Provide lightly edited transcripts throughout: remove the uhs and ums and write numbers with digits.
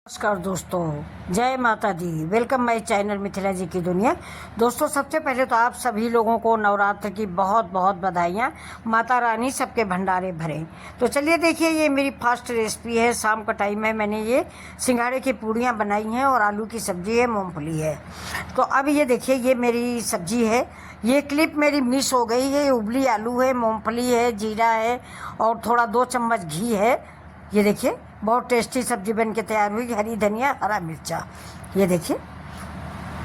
नमस्कार दोस्तों, जय माता दी। वेलकम माय चैनल मिथिला जी की दुनिया। दोस्तों, सबसे पहले तो आप सभी लोगों को नवरात्र की बहुत बहुत बधाइयाँ। माता रानी सबके भंडारे भरें। तो चलिए देखिए, ये मेरी फास्ट रेसिपी है। शाम का टाइम है, मैंने ये सिंघाड़े की पूड़ियाँ बनाई हैं और आलू की सब्ज़ी है, मूँगफली है। तो अब ये देखिए, ये मेरी सब्ज़ी है। ये क्लिप मेरी मिस हो गई है। उबली आलू है, मूँगफली है, जीरा है और थोड़ा 2 चम्मच घी है। ये देखिए, बहुत टेस्टी सब्जी बन के तैयार हुई। हरी धनिया, हरा मिर्चा, ये देखिए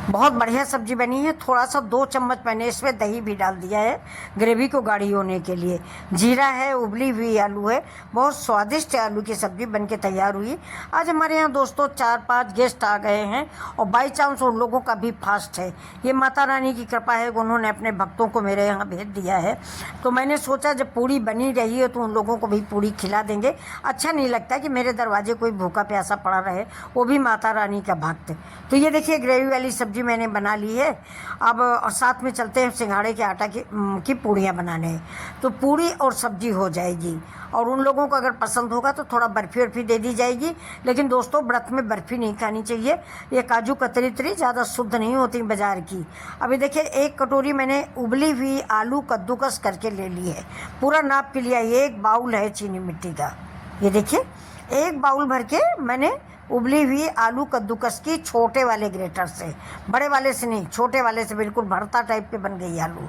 बहुत बढ़िया सब्जी बनी है। थोड़ा सा 2 चम्मच मैंने इसमें दही भी डाल दिया है ग्रेवी को गाढ़ी होने के लिए। जीरा है, उबली हुई आलू है। बहुत स्वादिष्ट आलू की सब्जी बन के तैयार हुई। आज हमारे यहाँ दोस्तों 4-5 गेस्ट आ गए हैं और बाई चांस उन लोगों का भी फास्ट है। ये माता रानी की कृपा है कि उन्होंने अपने भक्तों को मेरे यहाँ भेज दिया है। तो मैंने सोचा जब पूड़ी बनी रही है तो उन लोगों को भी पूड़ी खिला देंगे। अच्छा नहीं लगता कि मेरे दरवाजे कोई भूखा प्यासा पड़ा रहे, वो भी माता रानी का भक्त। तो ये देखिए, ग्रेवी वाली सब्जी मैंने बना ली है। अब और साथ में चलते हैं सिंघाड़े के आटा की पूड़ियाँ बनाने। तो पूड़ी और सब्जी हो जाएगी और उन लोगों को अगर पसंद होगा तो थोड़ा बर्फ़ी वर्फ़ी दे दी जाएगी। लेकिन दोस्तों, व्रत में बर्फ़ी नहीं खानी चाहिए। ये काजू कतरी तरी ज़्यादा शुद्ध नहीं होती बाज़ार की। अभी देखिए, 1 कटोरी मैंने उबली हुई आलू कद्दूकस करके ले ली है। पूरा नाप के लिया। 1 बाउल है चीनी मिट्टी का। ये देखिए, 1 बाउल भर के मैंने उबली हुई आलू कद्दूकस की, छोटे वाले ग्रेटर से, बड़े वाले से नहीं, छोटे वाले से। बिल्कुल भरता टाइप के बन गई आलू।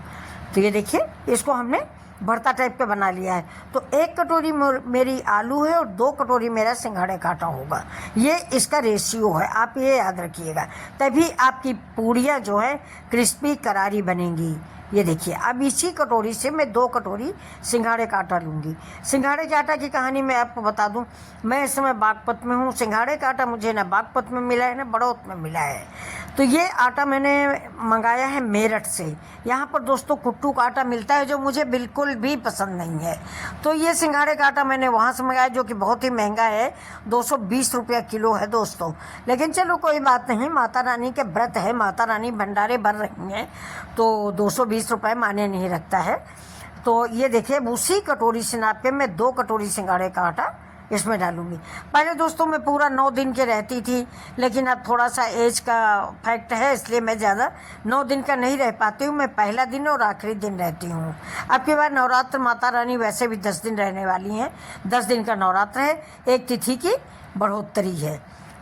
तो ये देखिए, इसको हमने भरता टाइप के बना लिया है। तो 1 कटोरी मेरी आलू है और 2 कटोरी मेरा सिंघाड़े का आटा होगा। ये इसका रेशियो है, आप ये याद रखिएगा। तभी आपकी पूड़ियाँ जो है क्रिस्पी करारी बनेंगी। ये देखिए, अब इसी कटोरी से मैं 2 कटोरी सिंघाड़े का आटा लूँगी। सिंघाड़े के आटा की कहानी मैं आपको बता दूं। मैं इस समय बागपत में हूँ। सिंघाड़े का आटा मुझे ना बागपत में मिला है ना बड़ौत में मिला है। तो ये आटा मैंने मंगाया है मेरठ से। यहाँ पर दोस्तों कुट्टू का आटा मिलता है जो मुझे बिल्कुल भी पसंद नहीं है। तो ये सिंघाड़े का आटा मैंने वहाँ से मंगाया, जो कि बहुत ही महंगा है। 220 रुपया किलो है दोस्तों। लेकिन चलो कोई बात नहीं, माता रानी के व्रत है, माता रानी भंडारे भर रही हैं, तो 220 रुपये माने नहीं रखता है। तो ये देखिए, उसी कटोरी से नाप के मैं 2 कटोरी सिंघाड़े का आटा इसमें डालूंगी। पहले दोस्तों मैं पूरा 9 दिन के रहती थी, लेकिन अब थोड़ा सा एज का फैक्ट है, इसलिए मैं ज़्यादा 9 दिन का नहीं रह पाती हूँ। मैं पहला दिन और आखिरी दिन रहती हूँ। अब की बार नवरात्र माता रानी वैसे भी 10 दिन रहने वाली हैं। 10 दिन का नवरात्र है, एक तिथि की बढ़ोत्तरी है।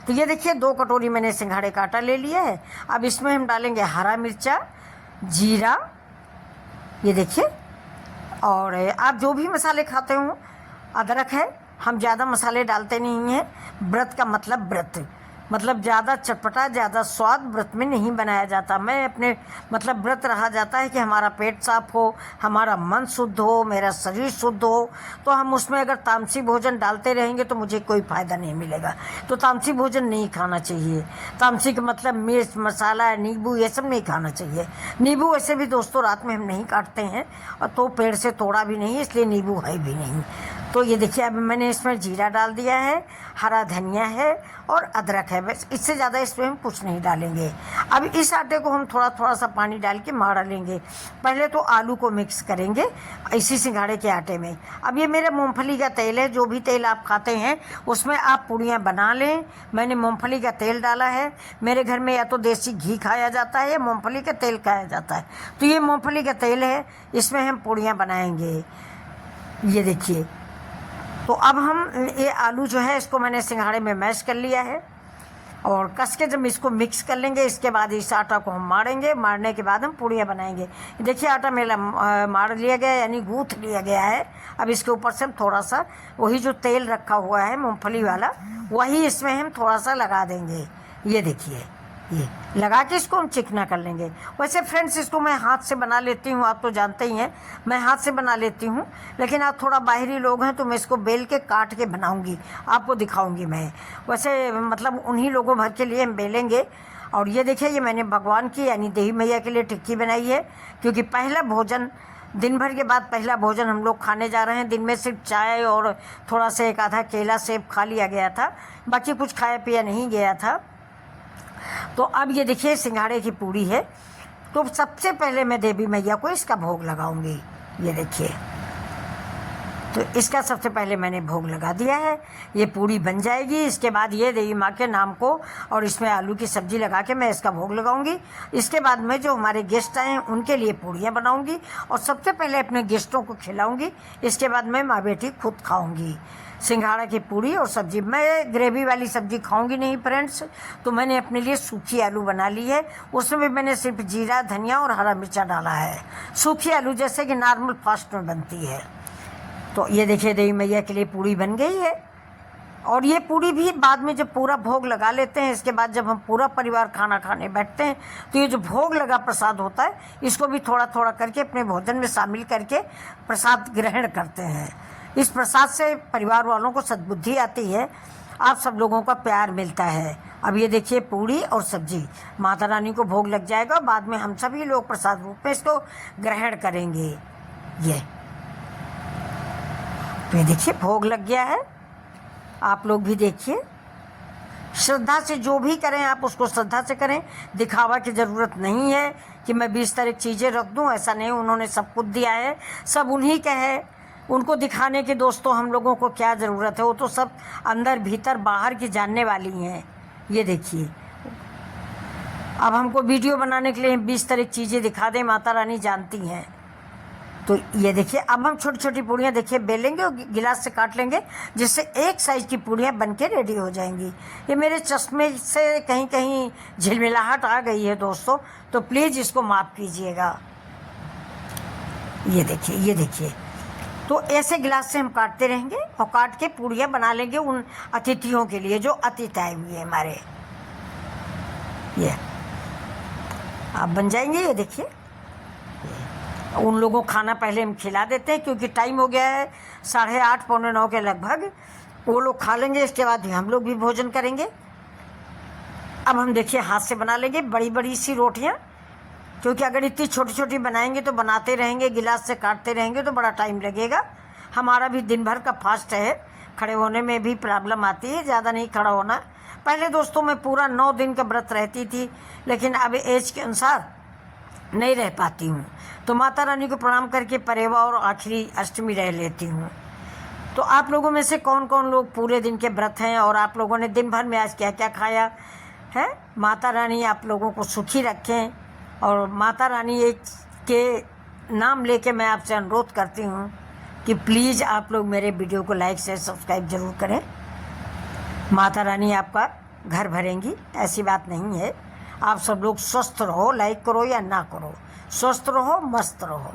तो ये देखिए, 2 कटोरी मैंने सिंघाड़े का आटा ले लिया है। अब इसमें हम डालेंगे हरा मिर्चा, जीरा, ये देखिए, और आप जो भी मसाले खाते हो, अदरक है। हम ज़्यादा मसाले डालते नहीं हैं। व्रत का मतलब व्रत, मतलब ज़्यादा चटपटा, ज़्यादा स्वाद व्रत में नहीं बनाया जाता। मैं अपने मतलब व्रत रहा जाता है कि हमारा पेट साफ हो, हमारा मन शुद्ध हो, मेरा शरीर शुद्ध हो। तो हम उसमें अगर तामसी भोजन डालते रहेंगे तो मुझे कोई फ़ायदा नहीं मिलेगा। तो तामसी भोजन नहीं खाना चाहिए। तामसी का मतलब मिर्च, मसाला, नींबू, ये सब नहीं खाना चाहिए। नींबू वैसे भी दोस्तों रात में हम नहीं काटते हैं, और तो पेड़ से तोड़ा भी नहीं, इसलिए नींबू है भी नहीं। तो ये देखिए, अब मैंने इसमें जीरा डाल दिया है, हरा धनिया है और अदरक है। बस इससे ज़्यादा इसमें हम कुछ नहीं डालेंगे। अब इस आटे को हम थोड़ा थोड़ा सा पानी डाल के माड़ा लेंगे। पहले तो आलू को मिक्स करेंगे इसी सिंघाड़े के आटे में। अब ये मेरा मूंगफली का तेल है। जो भी तेल आप खाते हैं उसमें आप पूड़ियाँ बना लें। मैंने मूंगफली का तेल डाला है। मेरे घर में या तो देसी घी खाया जाता है या मूँगफली का तेल खाया जाता है। तो ये मूँगफली का तेल है, इसमें हम पूड़ियाँ बनाएंगे। ये देखिए, तो अब हम ये आलू जो है इसको मैंने सिंघाड़े में मैश कर लिया है और कस के जब इसको मिक्स कर लेंगे, इसके बाद इस आटा को हम मारेंगे। मारने के बाद हम पूड़ियाँ बनाएंगे। देखिए, आटा मेरा मार लिया गया, यानी गूँथ लिया गया है। अब इसके ऊपर से हम थोड़ा सा वही जो तेल रखा हुआ है मूँगफली वाला, वही इसमें हम थोड़ा सा लगा देंगे। ये देखिए, ये लगा के इसको हम चिकना कर लेंगे। वैसे फ्रेंड्स, इसको मैं हाथ से बना लेती हूँ, आप तो जानते ही हैं मैं हाथ से बना लेती हूँ। लेकिन आप थोड़ा बाहरी लोग हैं तो मैं इसको बेल के काट के बनाऊँगी, आपको दिखाऊँगी मैं। वैसे मतलब उन्हीं लोगों भर के लिए हम बेलेंगे। और ये देखिए, ये मैंने भगवान की यानी देवी मैया के लिए टिक्की बनाई है, क्योंकि पहला भोजन, दिन भर के बाद पहला भोजन हम लोग खाने जा रहे हैं। दिन में सिर्फ चाय और थोड़ा सा एक आधा केला सेब खा लिया गया था, बाकी कुछ खाया पिया नहीं गया था। तो अब ये देखिए, सिंघाड़े की पूड़ी है। तो सबसे पहले मैं देवी मैया को इसका भोग लगाऊंगी। ये देखिए, तो इसका सबसे पहले मैंने भोग लगा दिया है। ये पूड़ी बन जाएगी, इसके बाद ये देवी माँ के नाम को और इसमें आलू की सब्ज़ी लगा के मैं इसका भोग लगाऊंगी। इसके बाद मैं जो हमारे गेस्ट आए हैं उनके लिए पूड़ियाँ बनाऊंगी और सबसे पहले अपने गेस्टों को खिलाऊंगी। इसके बाद मैं माँ बेटी खुद खाऊंगी सिंघाड़ा की पूड़ी और सब्ज़ी। मैं ग्रेवी वाली सब्ज़ी खाऊंगी नहीं फ्रेंड्स, तो मैंने अपने लिए सूखी आलू बना ली है। उसमें भी मैंने सिर्फ जीरा, धनिया और हरा मिर्चा डाला है। सूखी आलू जैसे कि नॉर्मल फास्ट में बनती है। तो ये देखिए देवी मैया के लिए पूड़ी बन गई है। और ये पूड़ी भी बाद में जब पूरा भोग लगा लेते हैं, इसके बाद जब हम पूरा परिवार खाना खाने बैठते हैं, तो ये जो भोग लगा प्रसाद होता है, इसको भी थोड़ा थोड़ा करके अपने भोजन में शामिल करके प्रसाद ग्रहण करते हैं। इस प्रसाद से परिवार वालों को सद्बुद्धि आती है, आप सब लोगों का प्यार मिलता है। अब ये देखिए पूड़ी और सब्जी माता रानी को भोग लग जाएगा, बाद में हम सभी लोग प्रसाद रूप में इसको ग्रहण करेंगे। ये देखिए भोग लग गया है, आप लोग भी देखिए। श्रद्धा से जो भी करें आप उसको श्रद्धा से करें, दिखावा की ज़रूरत नहीं है कि मैं 20 तरह की चीज़ें रख दूं, ऐसा नहीं। उन्होंने सब कुछ दिया है, सब उन्हीं का है। उनको दिखाने की दोस्तों हम लोगों को क्या ज़रूरत है, वो तो सब अंदर भीतर बाहर की जानने वाली हैं। ये देखिए अब हमको वीडियो बनाने के लिए 20 तरह की चीज़ें दिखा दें, माता रानी जानती हैं। तो ये देखिए अब हम छोटी छोटी पूड़ियाँ देखिए बेलेंगे और गिलास से काट लेंगे, जिससे एक साइज़ की पूड़ियाँ बन के रेडी हो जाएंगी। ये मेरे चश्मे से कहीं कहीं झिलमिलाहट आ गई है दोस्तों, तो प्लीज़ इसको माफ़ कीजिएगा। ये देखिए तो ऐसे गिलास से हम काटते रहेंगे और काट के पूड़ियाँ बना लेंगे उन अतिथियों के लिए जो अतिथि आए हुए हैं हमारे। ये आप बन जाएंगे। ये देखिए उन लोगों को खाना पहले हम खिला देते हैं, क्योंकि टाइम हो गया है 8:30 पौने 9 के लगभग। वो लोग खा लेंगे, इसके बाद हम लोग भी भोजन करेंगे। अब हम देखिए हाथ से बना लेंगे बड़ी बड़ी सी रोटियां, क्योंकि अगर इतनी छोटी छोटी बनाएंगे तो बनाते रहेंगे, गिलास से काटते रहेंगे तो बड़ा टाइम लगेगा। हमारा भी दिन भर का फास्ट है, खड़े होने में भी प्रॉब्लम आती है, ज़्यादा नहीं खड़ा होना। पहले दोस्तों मैं पूरा 9 दिन का व्रत रहती थी, लेकिन अब एज के अनुसार नहीं रह पाती हूँ, तो माता रानी को प्रणाम करके परेवा और आखिरी अष्टमी रह लेती हूँ। तो आप लोगों में से कौन कौन लोग पूरे दिन के व्रत हैं और आप लोगों ने दिन भर में आज क्या क्या खाया है? माता रानी आप लोगों को सुखी रखें। और माता रानी एक के नाम लेके मैं आपसे अनुरोध करती हूँ कि प्लीज़ आप लोग मेरे वीडियो को लाइक शेयर सब्सक्राइब ज़रूर करें। माता रानी आपका घर भरेंगी, ऐसी बात नहीं है। आप सब लोग स्वस्थ रहो, लाइक करो या ना करो, स्वस्थ रहो, मस्त रहो।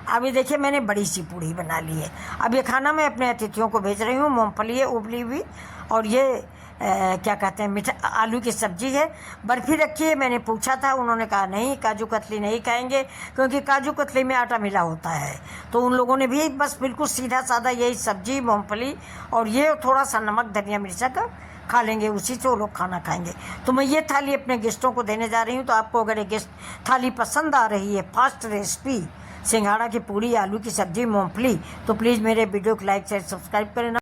अभी देखिए मैंने बड़ी सी पूड़ी बना ली है। अब ये खाना मैं अपने अतिथियों को भेज रही हूँ। मूँगफली है उबली हुई, और ये क्या कहते हैं मीठा आलू की सब्ज़ी है। बर्फ़ी रखी है, मैंने पूछा था, उन्होंने कहा नहीं काजू कतली नहीं खाएंगे, क्योंकि काजू कतली में आटा मिला होता है। तो उन लोगों ने भी बस बिल्कुल सीधा साधा यही सब्ज़ी, मूँगफली और ये थोड़ा सा नमक धनिया मिर्चा का खा लेंगे, उसी से वो लोग खाना खाएंगे। तो मैं ये थाली अपने गेस्टों को देने जा रही हूँ। तो आपको अगर ये गेस्ट थाली पसंद आ रही है, फास्ट रेसिपी सिंघाड़ा की पूड़ी, आलू की सब्ज़ी, मूँगफली, तो प्लीज़ मेरे वीडियो को लाइक शेयर सब्सक्राइब करें।